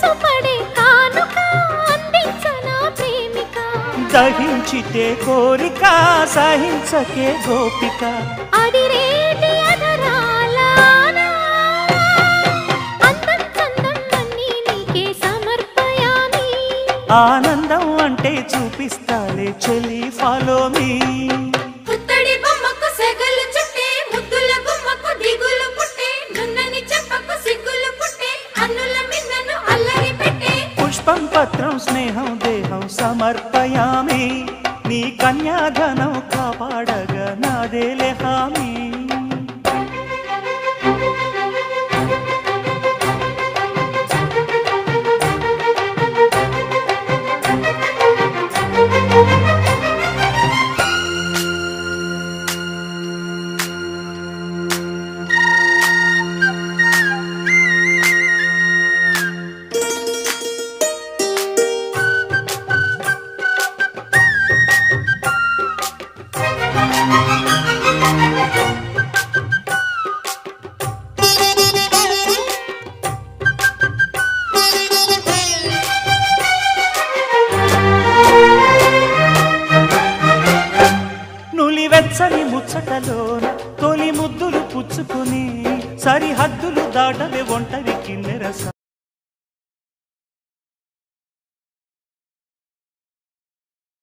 మనసుపడే కానుక అందించనా ప్రేమిక దహించితే కోరిక సహించకే గోపిక అడిరేటి అధరాల అందం చందం అన్నీ నీకే సమర్పయామి ఆనందం అంటే చూపిస్తాలే చెలి ఫాలో మీ పుత్తడి బొమ్మకు సెగలు చుట్టే ముద్దుల బొమ్మకు దిగులు పుట్టే నున్నని చెప్పకు సిగ్గులు పుట్టే అన్నుల మిన్నను అల్లరి పెట్టే పుష్పం పత్రం స్నేహం దేహం సమర్పయామి నీ కన్యాధనం కాపాడగా నాదేలే హామీ వెచ్చని ముచ్చటలోన తొలి ముద్దులు పుచ్చుకుని సరిహద్దులు దాటవే ఒంటరి